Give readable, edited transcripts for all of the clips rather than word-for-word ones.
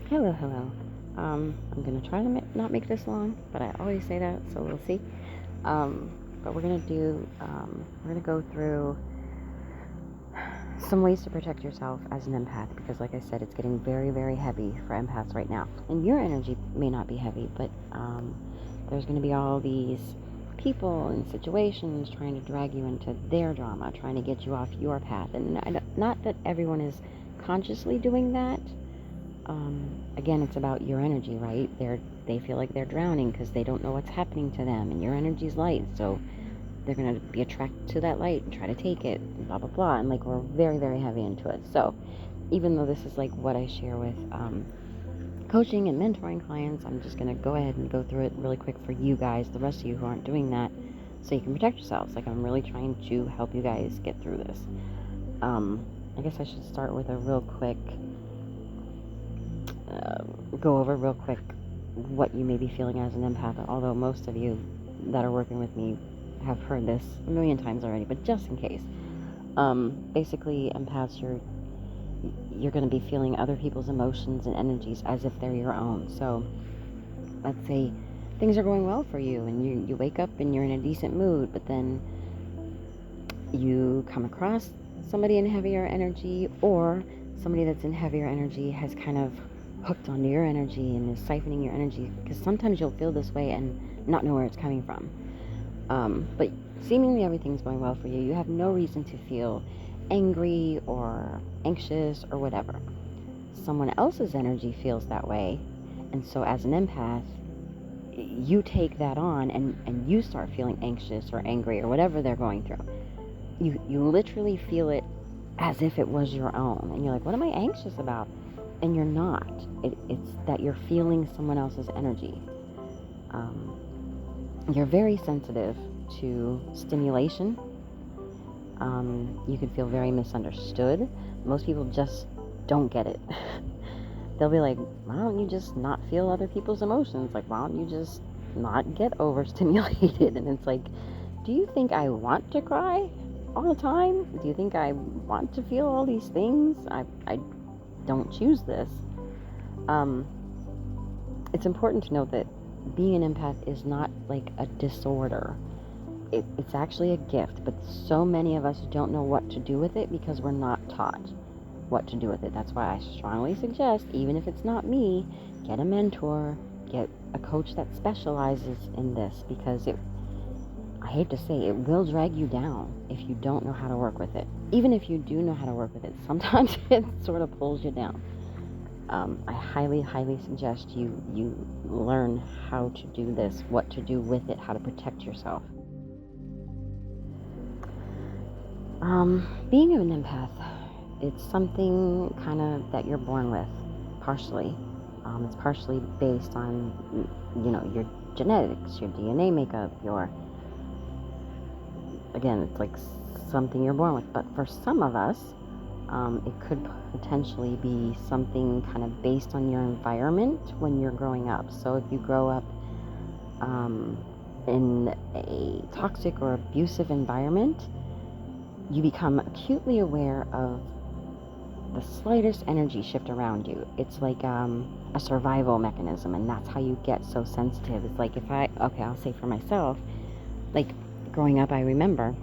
Hello, hello. I'm gonna try to not make this long, but I always say that, so we'll see. But we're gonna go through some ways to protect yourself as an empath, because like I said, it's getting very, very heavy for empaths right now. And your energy may not be heavy, but there's gonna be all these people and situations trying to drag you into their drama, trying to get you off your path. And not that everyone is consciously doing that. Again, it's about your energy, right? They feel like they're drowning because they don't know what's happening to them, and your energy's light, so they're gonna be attracted to that light and try to take it, and blah blah blah. And like we're very very heavy into it. So even though this is like what I share with coaching and mentoring clients, I'm just gonna go ahead and go through it really quick for you guys, the rest of you who aren't doing that, so you can protect yourselves. Like I'm really trying to help you guys get through this. I guess I should start with a real quick. Go over real quick what you may be feeling as an empath, although most of you that are working with me have heard this a million times already, but just in case. Basically, empaths, you're going to be feeling other people's emotions and energies as if they're your own. So let's say things are going well for you and you wake up and you're in a decent mood, but then you come across somebody in heavier energy, or somebody that's in heavier energy has kind of hooked onto your energy and is siphoning your energy, because sometimes you'll feel this way and not know where it's coming from. But seemingly everything's going well for you. You have no reason to feel angry or anxious or whatever. Someone else's energy feels that way, and so as an empath, you take that on and you start feeling anxious or angry or whatever they're going through. You literally feel it as if it was your own, and you're like, what am I anxious about? And you're not. It's that you're feeling someone else's energy. You're very sensitive to stimulation. You can feel very misunderstood. Most people just don't get it. They'll be like, why don't you just not feel other people's emotions? Like, why don't you just not get overstimulated? And it's like, do you think I want to cry all the time? Do you think I want to feel all these things? I don't choose this. It's important to note that being an empath is not like a disorder. It's actually a gift, but so many of us don't know what to do with it because we're not taught what to do with it. That's why I strongly suggest, even if it's not me, get a mentor, get a coach that specializes in this, because I hate to say, it will drag you down if you don't know how to work with it. Even if you do know how to work with it, sometimes it sort of pulls you down. I highly, highly suggest you learn how to do this, what to do with it, how to protect yourself. Being an empath, it's something kind of that you're born with, partially. It's partially based on, your genetics, your DNA makeup, again, it's like something you're born with. But for some of us, it could potentially be something kind of based on your environment when you're growing up. So if you grow up in a toxic or abusive environment, you become acutely aware of the slightest energy shift around you. It's like a survival mechanism, and that's how you get so sensitive. It's like I'll say for myself, like growing up, I remember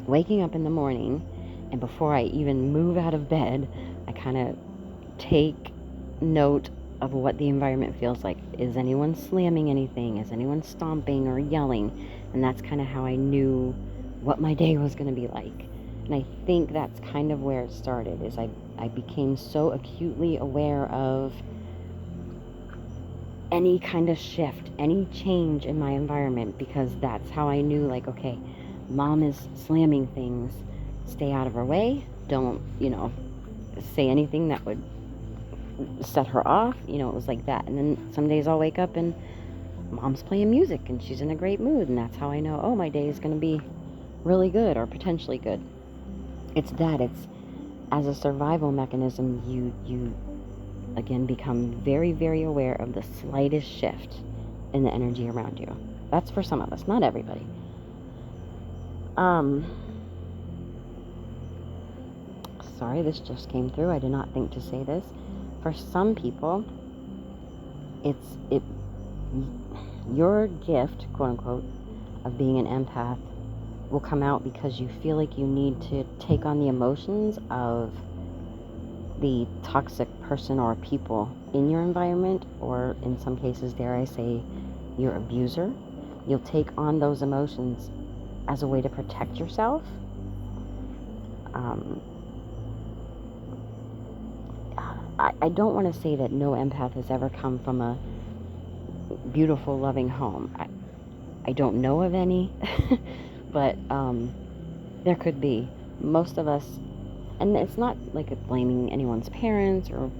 waking up in the morning, and before I even move out of bed, I kind of take note of what the environment feels like. Is anyone slamming anything? Is anyone stomping or yelling? And that's kind of how I knew what my day was going to be like. And I think that's kind of where it started, is I became so acutely aware of any kind of shift, any change in my environment, because that's how I knew, like, okay, mom is slamming things, stay out of her way, don't, say anything that would set her off. It was like that. And then some days I'll wake up and mom's playing music and she's in a great mood, and that's how I know, oh, my day is going to be really good or potentially good. It's as a survival mechanism, you again become very, very aware of the slightest shift in the energy around you. That's for some of us, not everybody. Sorry, this just came through. I did not think to say this. For some people, your gift, quote unquote, of being an empath will come out because you feel like you need to take on the emotions of the toxic person or people in your environment, or in some cases, dare I say, your abuser. You'll take on those emotions as a way to protect yourself. I don't want to say that no empath has ever come from a beautiful, loving home. I don't know of any, but there could be. Most of us, and it's not like blaming anyone's parents or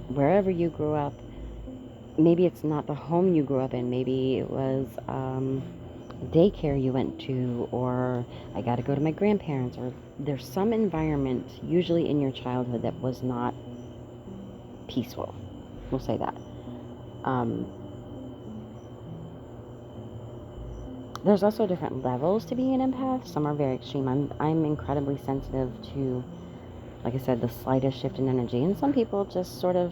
wherever you grew up. Maybe it's not the home you grew up in. Maybe it was daycare you went to, or I got to go to my grandparents, or there's some environment usually in your childhood that was not peaceful. We'll say that. There's also different levels to being an empath. Some are very extreme. I'm incredibly sensitive to, like I said, the slightest shift in energy. And some people just sort of,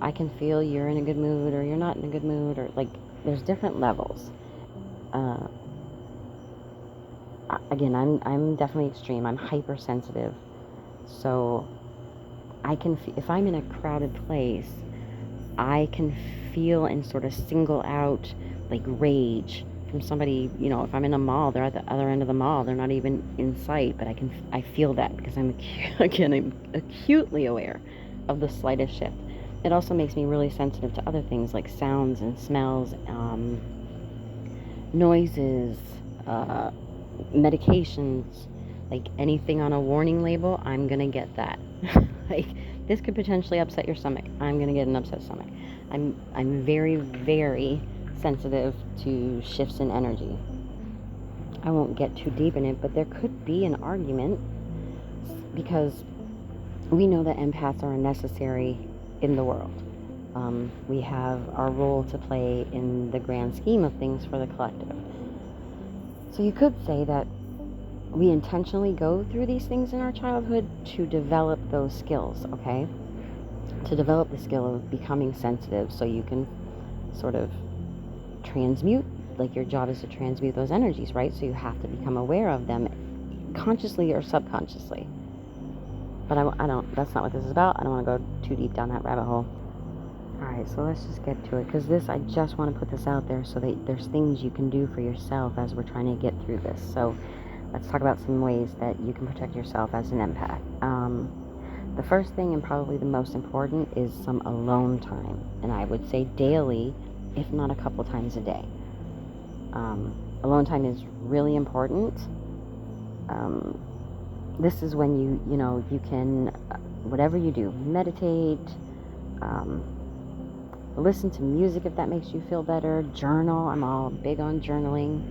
I can feel you're in a good mood or you're not in a good mood, or like there's different levels. Again, I'm definitely extreme. I'm hypersensitive. So I can, if I'm in a crowded place, I can feel and sort of single out like rage from somebody. You know, if I'm in a mall, they're at the other end of the mall, they're not even in sight, but I feel that because I'm acutely aware of the slightest shift. It also makes me really sensitive to other things like sounds and smells, noises, medications, like anything on a warning label, I'm gonna get that. Like, this could potentially upset your stomach. I'm gonna get an upset stomach. I'm very, very sensitive to shifts in energy. I won't get too deep in it, but there could be an argument because we know that empaths are necessary in the world. We have our role to play in the grand scheme of things for the collective. So you could say that we intentionally go through these things in our childhood to develop those skills, okay? To develop the skill of becoming sensitive so you can sort of transmute, like your job is to transmute those energies, right? So you have to become aware of them consciously or subconsciously. But I don't, that's not what this is about. I don't want to go too deep down that rabbit hole. Alright, so let's just get to it, because I just want to put this out there so that there's things you can do for yourself as we're trying to get through this. So let's talk about some ways that you can protect yourself as an empath. The first thing, and probably the most important, is some alone time. And I would say daily, if not a couple times a day. Alone time is really important. This is when you can, whatever you do, meditate, listen to music if that makes you feel better, journal. I'm all big on journaling.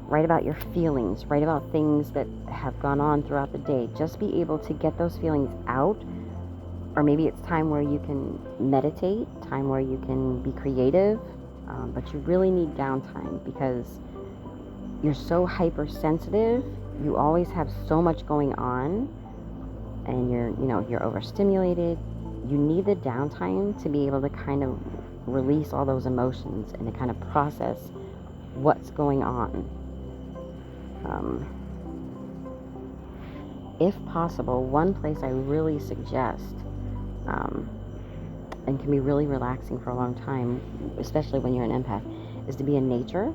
Write about your feelings, write about things that have gone on throughout the day. Just be able to get those feelings out. Or maybe it's time where you can meditate, time where you can be creative, but you really need downtime because you're so hypersensitive. You always have so much going on, and you're overstimulated. You need the downtime to be able to kind of release all those emotions and to kind of process what's going on. If possible, one place I really suggest, and can be really relaxing for a long time, especially when you're an empath, is to be in nature.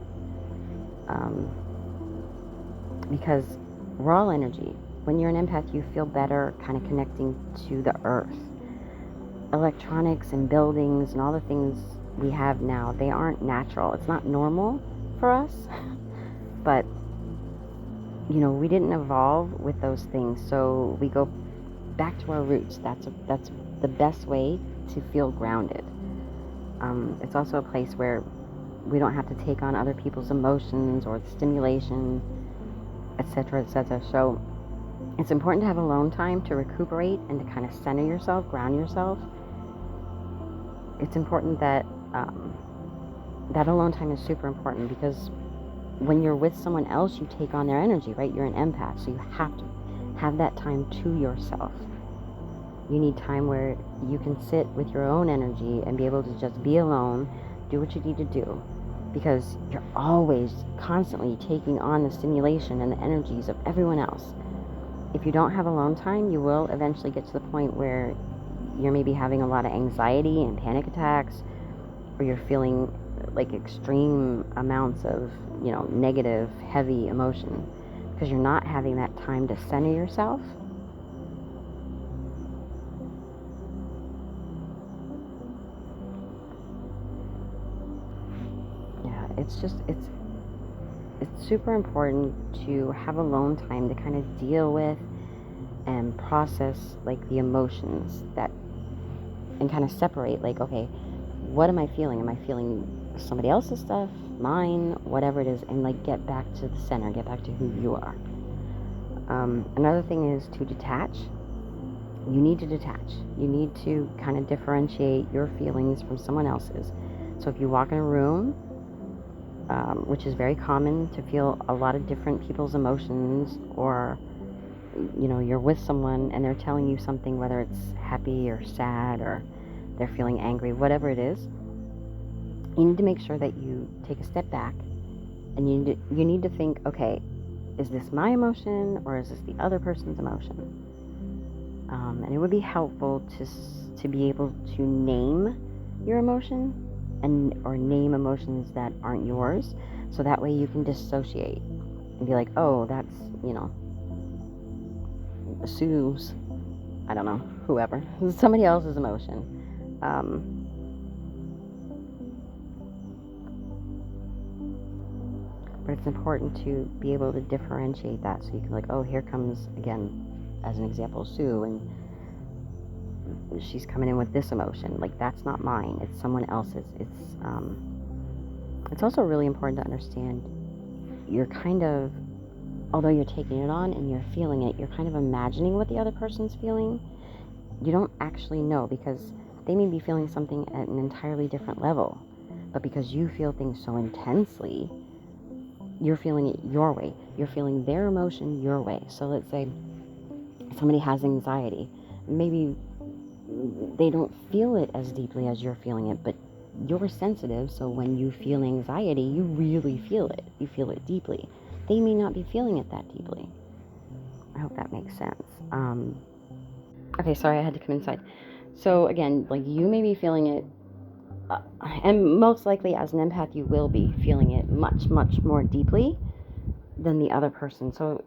Because we're all energy. When you're an empath, you feel better kind of connecting to the earth. Electronics and buildings and all the things we have now, they aren't natural. It's not normal for us. But we didn't evolve with those things, so we go back to our roots. That's the best way to feel grounded. It's also a place where we don't have to take on other people's emotions or stimulation, etc., etc. So it's important to have alone time to recuperate and to kind of center yourself, ground yourself. It's important that that alone time is super important, because when you're with someone else, you take on their energy, right? You're an empath, so you have to Have that time to yourself. You need time where you can sit with your own energy and be able to just be alone, do what you need to do, because you're always constantly taking on the stimulation and the energies of everyone else. If you don't have alone time, you will eventually get to the point where you're maybe having a lot of anxiety and panic attacks, or you're feeling like extreme amounts of, negative, heavy emotion, because you're not having that time to center yourself. Yeah, it's super important to have alone time to kind of deal with and process like the emotions that, and kind of separate, like, okay, what am I feeling? Am I feeling somebody else's stuff, mine, whatever it is, and like get back to the center, get back to who you are. Another thing is to detach. You need to detach. You need to kind of differentiate your feelings from someone else's. So if you walk in a room, which is very common to feel a lot of different people's emotions, or you're with someone and they're telling you something, whether it's happy or sad, or they're feeling angry, whatever it is, you need to make sure that you take a step back, and you need to think, okay, is this my emotion or is this the other person's emotion? And it would be helpful to be able to name your emotion, or name emotions that aren't yours, so that way you can dissociate and be like, oh, that's, Sue's, I don't know, whoever, somebody else's emotion. But it's important to be able to differentiate that, so you can, like, oh, here comes, again, as an example, Sue, and she's coming in with this emotion. Like, that's not mine, it's someone else's. It's also really important to understand, you're kind of, although you're taking it on and you're feeling it, you're kind of imagining what the other person's feeling. You don't actually know, because they may be feeling something at an entirely different level, but because you feel things so intensely, you're feeling it your way. You're feeling their emotion your way. So let's say somebody has anxiety. Maybe they don't feel it as deeply as you're feeling it, but you're sensitive, so when you feel anxiety, you really feel it. You feel it deeply. They may not be feeling it that deeply. I hope that makes sense. Okay, sorry, I had to come inside. So again, like, you may be feeling it, and most likely as an empath, you will be feeling it much, much more deeply than the other person. So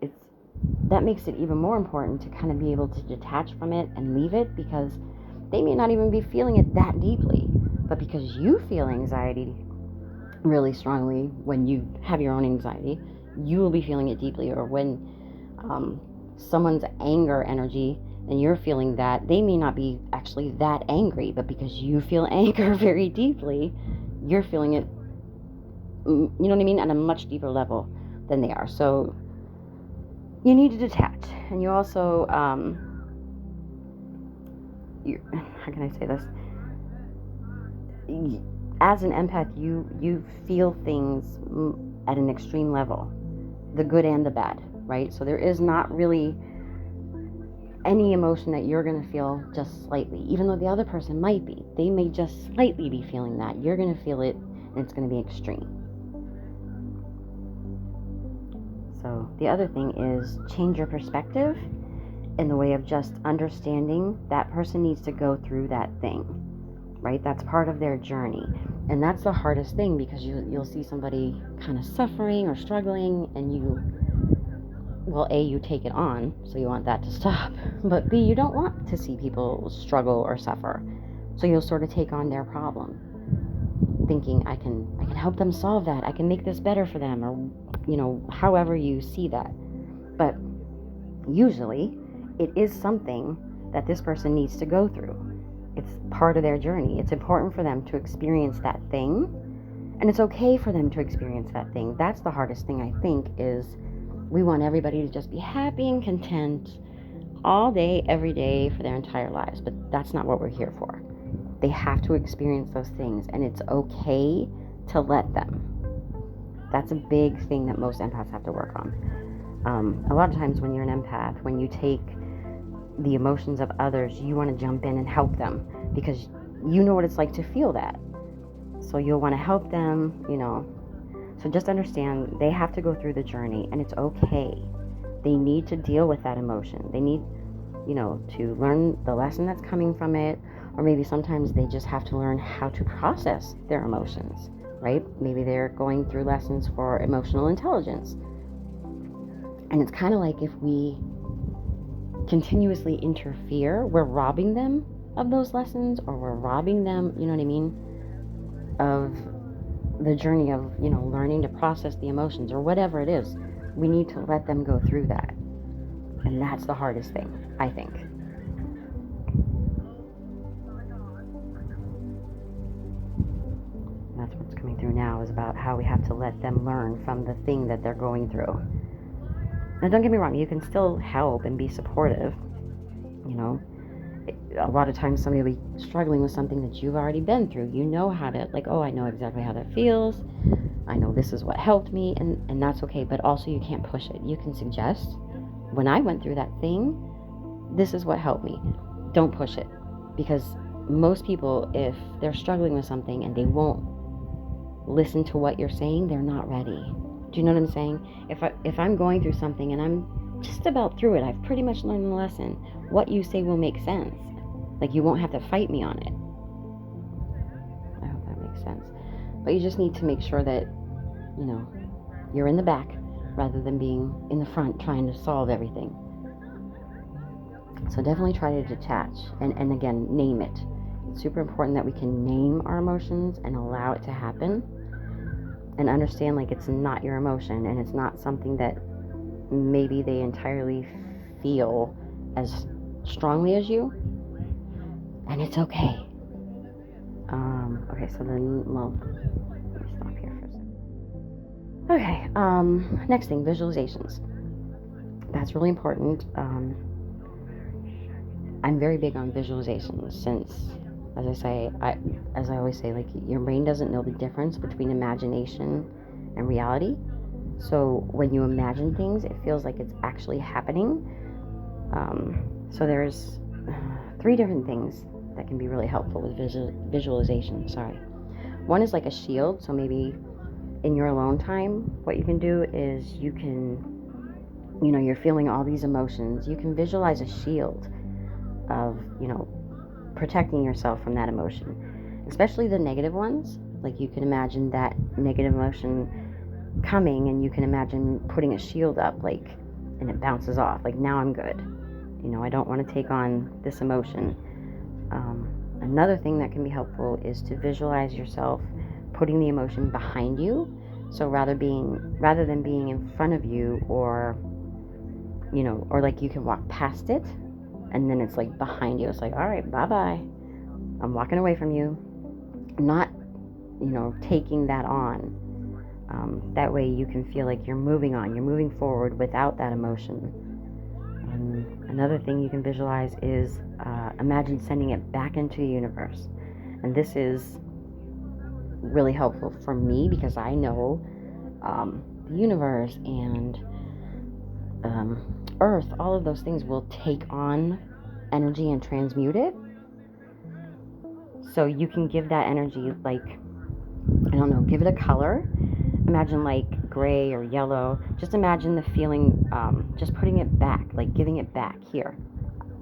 that makes it even more important to kind of be able to detach from it and leave it, because they may not even be feeling it that deeply, but because you feel anxiety really strongly when you have your own anxiety, you will be feeling it deeply. Or when someone's anger energy and you're feeling that, they may not be actually that angry, but because you feel anger very deeply, you're feeling it, you know what I mean, at a much deeper level than they are. So you need to detach. And you also, how can I say this? As an empath, you feel things at an extreme level, the good and the bad, right? So there is not really any emotion that you're going to feel just slightly, even though the other person might be. They may just slightly be feeling that. You're going to feel it, and it's going to be extreme. So the other thing is, change your perspective in the way of just understanding that person needs to go through that thing, right? That's part of their journey. And that's the hardest thing, because you'll see somebody kind of suffering or struggling, and well, A, you take it on, so you want that to stop. But B, you don't want to see people struggle or suffer. So you'll sort of take on their problem, thinking, I can help them solve that. I can make this better for them, or, however you see that. But usually, it is something that this person needs to go through. It's part of their journey. It's important for them to experience that thing, and it's okay for them to experience that thing. That's the hardest thing, I think, is we want everybody to just be happy and content all day, every day, for their entire lives. But that's not what we're here for. They have to experience those things, and it's okay to let them. That's a big thing that most empaths have to work on. A lot of times when you're an empath, when you take the emotions of others, you want to jump in and help them because you know what it's like to feel that. So you'll want to help them, So just understand they have to go through the journey, and it's okay. They need to deal with that emotion. They need, to learn the lesson that's coming from it, or maybe sometimes they just have to learn how to process their emotions, right? Maybe they're going through lessons for emotional intelligence. And it's kind of like if we continuously interfere, we're robbing them of those lessons, or we're robbing them, you know what I mean, of the journey of, learning to process the emotions or whatever it is. We need to let them go through that. And that's the hardest thing, I think. And that's what's coming through now, is about how we have to let them learn from the thing that they're going through. Now, don't get me wrong, you can still help and be supportive. A lot of times somebody will be struggling with something that you've already been through. You know how to, I know exactly how that feels. I know this is what helped me, and that's okay. But also you can't push it. You can suggest, when I went through that thing, this is what helped me. Don't push it. Because most people, if they're struggling with something and they won't listen to what you're saying, they're not ready. Do you know what I'm saying? If I'm going through something and I'm just about through it, I've pretty much learned the lesson. What you say will make sense. You won't have to fight me on it. I hope that makes sense. But you just need to make sure that, you're in the back rather than being in the front trying to solve everything. So definitely try to detach and again, name it. It's super important that we can name our emotions and allow it to happen, and understand it's not your emotion, and it's not something that maybe they entirely feel as strongly as you, and it's okay. Okay, so then, let me stop here for a second. Okay, next thing, visualizations. That's really important. I'm very big on visualizations since, as I always say, your brain doesn't know the difference between imagination and reality. So when you imagine things, it feels like it's actually happening. So there's 3 different things that can be really helpful with visualization. One is like a shield. So maybe in your alone time, what you can do is you can, you're feeling all these emotions. You can visualize a shield of, protecting yourself from that emotion, especially the negative ones. You can imagine that negative emotion coming, and you can imagine putting a shield up, and it bounces off. Now I'm good. I don't want to take on this emotion. Another thing that can be helpful is to visualize yourself putting the emotion behind you. So rather than being in front of you, or you can walk past it, and then it's behind you. It's all right, bye-bye. I'm walking away from you. Not, taking that on. That way you can feel like you're moving on. You're moving forward without that emotion. Another thing you can visualize is imagine sending it back into the universe. And this is really helpful for me because I know the universe and Earth, all of those things will take on energy and transmute it. So you can give that energy, give it a color. Imagine gray or yellow. Just imagine the feeling, just putting it back, giving it back. Here,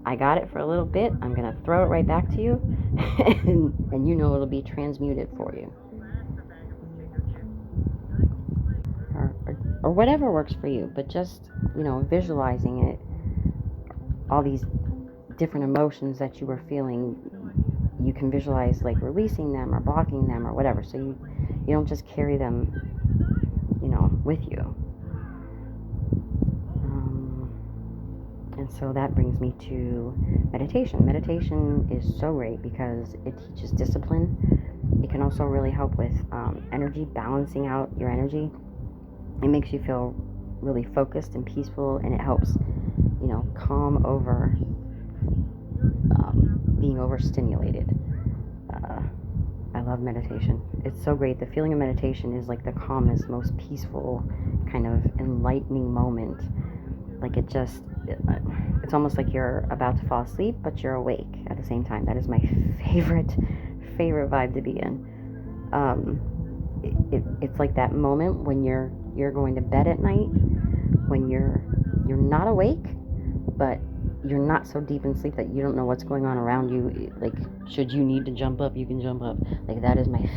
I got it for a little bit. I'm going to throw it right back to you, and it'll be transmuted for you. Or whatever works for you, but just, visualizing it, all these different emotions that you were feeling, you can visualize releasing them or blocking them or whatever, so you don't just carry them, with you. And so that brings me to meditation. Meditation is so great because it teaches discipline. It can also really help with energy, balancing out your energy. It makes you feel really focused and peaceful, and it helps, calm over being overstimulated. I love meditation. It's so great. The feeling of meditation is like the calmest, most peaceful, kind of enlightening moment. Like it's almost like you're about to fall asleep, but you're awake at the same time. That is my favorite vibe to be in. It's like that moment when you're going to bed at night, when you're not awake, but you're not so deep in sleep that you don't know what's going on around you. Like, should you need to jump up, you can jump up. Like, that is my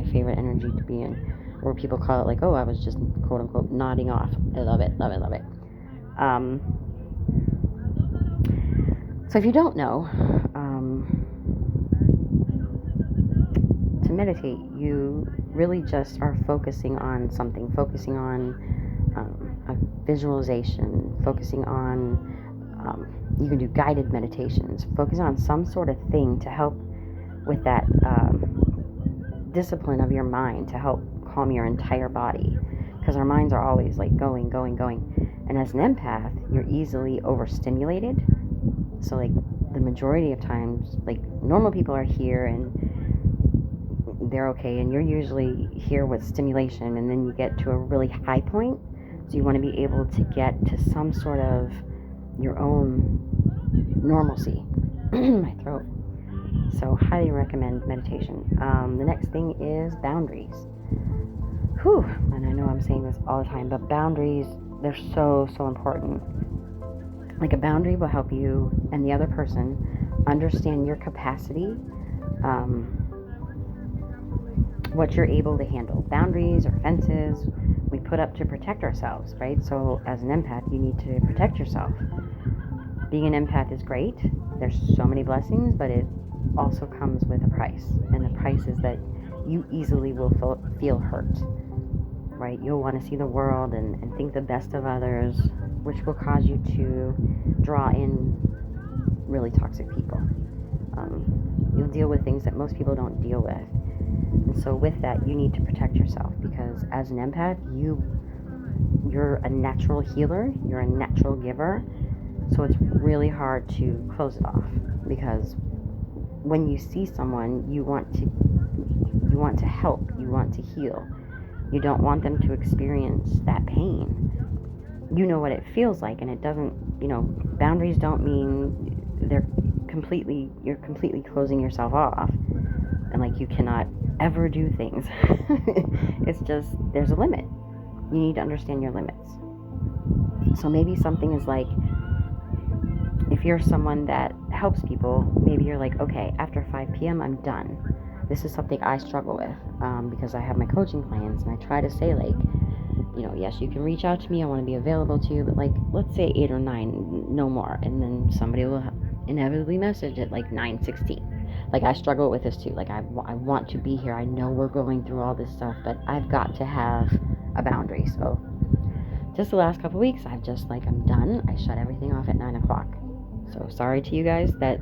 favorite energy to be in. Or people call it like, oh, I was just quote unquote nodding off. I love it. So if you don't know, to meditate, you really just are focusing on something, focusing on a visualization, focusing on, you can do guided meditations, focus on some sort of thing to help with that discipline of your mind, to help calm your entire body, because our minds are always like going. And as an empath, you're easily overstimulated. So like the majority of times, like normal people are here and they're okay, and you're usually here with stimulation, and then you get to a really high point. So you want to be able to get to some sort of your own normalcy. My throat. So highly recommend meditation. The next thing is boundaries. Whew, and I know I'm saying this all the time, but boundaries, they're so important. Like, a boundary will help you and the other person understand your capacity, what you're able to handle. Boundaries or fences we put up to protect ourselves, right? So as an empath, you need to protect yourself. Being an empath is great. There's so many blessings, but it also comes with a price. And the price is that you easily will feel hurt, right? You'll want to see the world and think the best of others, which will cause you to draw in really toxic people. You'll deal with things that most people don't deal with. And so with that, you need to protect yourself, because as an empath, you're a natural healer, you're a natural giver. So it's really hard to close it off, because when you see someone, you want to help, you want to heal. You don't want them to experience that pain. You know what it feels like, and it doesn't, boundaries don't mean you're completely closing yourself off and like you cannot ever do things. It's just, there's a limit. You need to understand your limits. So maybe something is like, if you're someone that helps people, maybe you're like, okay, after 5 p.m. I'm done. This is something I struggle with, because I have my coaching plans, and I try to say, like, yes, you can reach out to me, I want to be available to you, but like, let's say 8 or 9, no more. And then somebody will inevitably message at like 9:16. Like, I struggle with this too. Like, I want to be here. I know we're going through all this stuff, but I've got to have a boundary. So just the last couple weeks, I've just like, I'm done. I shut everything off at 9 o'clock. So sorry to you guys that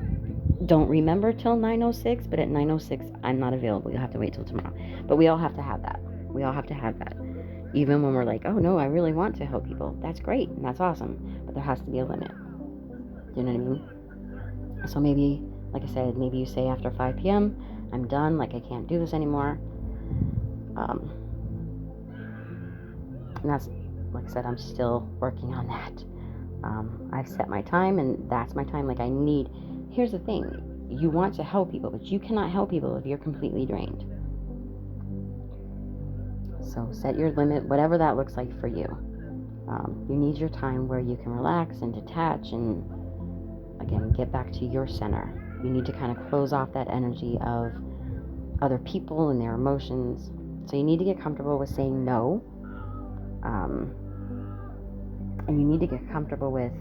don't remember till 9:06, but at 9:06, I'm not available. You'll have to wait till tomorrow. But we all have to have that. Even when we're like, oh no, I really want to help people. That's great, and that's awesome. But there has to be a limit. You know what I mean? So maybe, like I said, maybe you say after 5 p.m., I'm done, like I can't do this anymore. And that's, like I said, I'm still working on that. I've set my time, and that's my time. Like, here's the thing, you want to help people, but you cannot help people if you're completely drained. So set your limit, whatever that looks like for you. You need your time where you can relax and detach and, again, get back to your center. You need to kind of close off that energy of other people and their emotions. So you need to get comfortable with saying no. And you need to get comfortable with,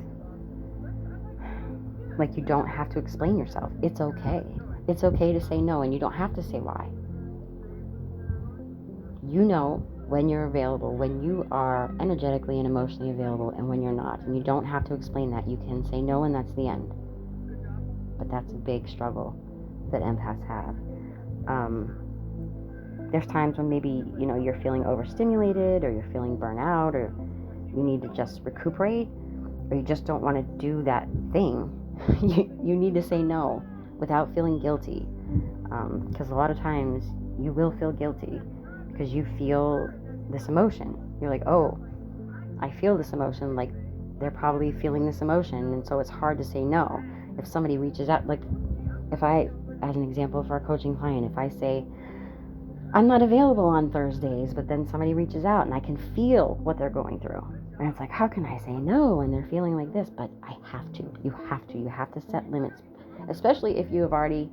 like, you don't have to explain yourself. It's okay. It's okay to say no, and you don't have to say why. You know when you're available, when you are energetically and emotionally available, and when you're not. And you don't have to explain that. You can say no, and that's the end. But that's a big struggle that empaths have. There's times when maybe, you're feeling overstimulated, or you're feeling burnout, or you need to just recuperate, or you just don't want to do that thing. You need to say no without feeling guilty. Because a lot of times you will feel guilty because you feel this emotion. You're like, oh, I feel this emotion, like they're probably feeling this emotion, and so it's hard to say no. If somebody reaches out, like if I, as an example for a coaching client, if I say, I'm not available on Thursdays, but then somebody reaches out and I can feel what they're going through. And it's like, how can I say no? And they're feeling like this, but I have to. You have to set limits, especially if you have already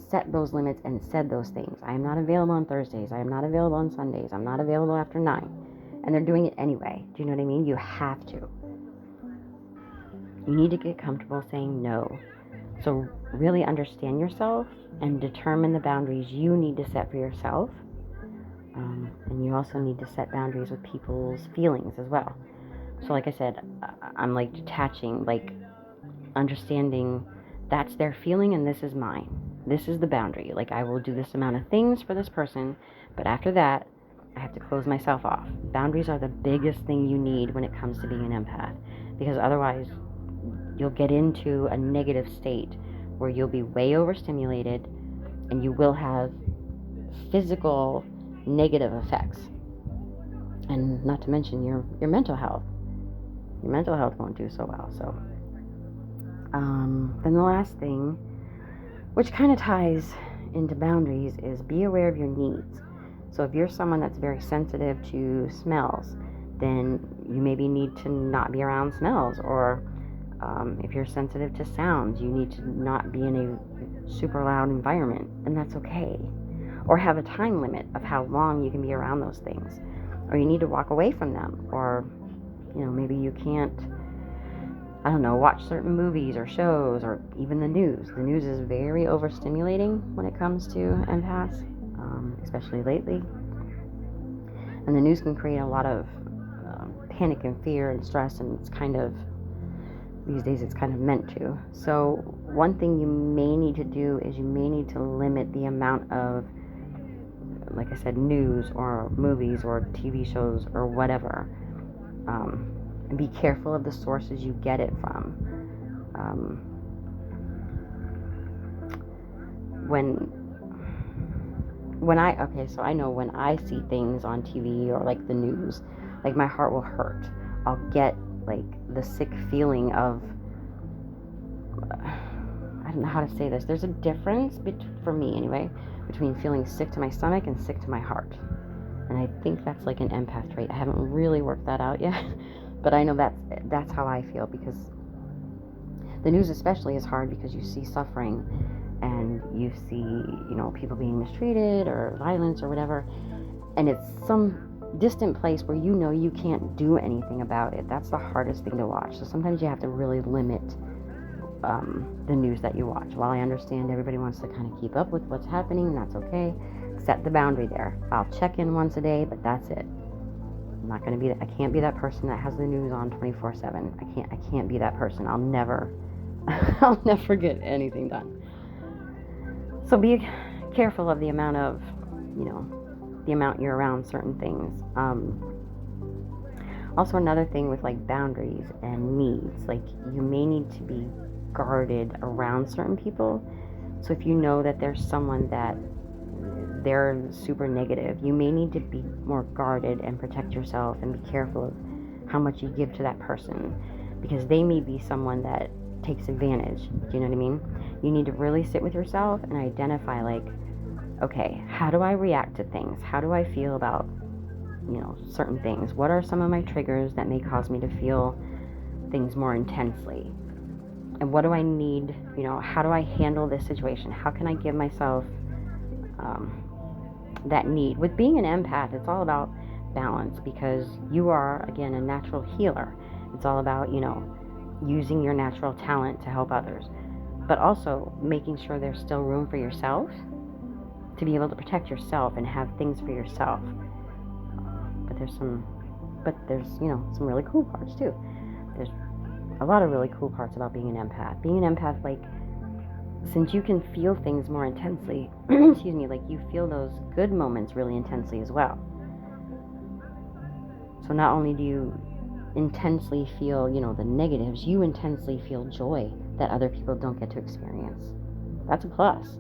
set those limits and said those things. I am not available on Thursdays. I am not available on Sundays. I'm not available after 9. And they're doing it anyway. Do you know what I mean? You have to. You need to get comfortable saying no. So really understand yourself and determine the boundaries you need to set for yourself. And you also need to set boundaries with people's feelings as well. So like I said, I'm like detaching, like understanding that's their feeling and this is mine. This is the boundary. Like I will do this amount of things for this person, but after that, I have to close myself off. Boundaries are the biggest thing you need when it comes to being an empath, because otherwise you'll get into a negative state where you'll be way overstimulated and you will have physical negative effects. And not to mention your mental health. Your mental health won't do so well. So then the last thing, which kind of ties into boundaries, is be aware of your needs. So if you're someone that's very sensitive to smells, then you maybe need to not be around smells. Or if you're sensitive to sounds, you need to not be in a super loud environment, and that's okay. Or have a time limit of how long you can be around those things. Or you need to walk away from them. Or, maybe you can't, watch certain movies or shows, or even the news. The news is very overstimulating when it comes to empaths, especially lately. And the news can create a lot of panic and fear and stress, and these days it's kind of meant to. So one thing you may need to do is you may need to limit the amount of, like I said, news or movies or TV shows or whatever. And be careful of the sources you get it from. So I know when I see things on TV or like the news, like my heart will hurt. I'll get like the sick feeling of, I don't know how to say this. There's a difference, for me anyway, between feeling sick to my stomach and sick to my heart. And I think that's like an empath trait. I haven't really worked that out yet, but I know that's how I feel, because the news especially is hard because you see suffering and you see, people being mistreated or violence or whatever, and it's some distant place where you can't do anything about it. That's the hardest thing to watch. So sometimes you have to really limit the news that you watch. While I understand everybody wants to kind of keep up with what's happening, and that's okay, set the boundary there. I'll check in once a day, but that's it. I'm not going to be I can't be that person that has the news on 24/7. I can't be that person. I'll never get anything done. So be careful of the amount of, the amount you're around certain things. Also, another thing with like boundaries and needs, like you may need to be guarded around certain people. So if you know that there's someone that they're super negative, you may need to be more guarded and protect yourself and be careful of how much you give to that person, because they may be someone that takes advantage. Do you know what I mean? You need to really sit with yourself and identify, like, okay, how do I react to things? How do I feel about, certain things? What are some of my triggers that may cause me to feel things more intensely? And what do I need? How do I handle this situation? How can I give myself that need? With being an empath, it's all about balance, because you are, again, a natural healer. It's all about, using your natural talent to help others, but also making sure there's still room for yourself to be able to protect yourself and have things for yourself. But there's some really cool parts too. There's a lot of really cool parts about being an empath. Being an empath, like, since you can feel things more intensely, excuse me, like you feel those good moments really intensely as well. So not only do you intensely feel, the negatives, you intensely feel joy that other people don't get to experience. That's a plus.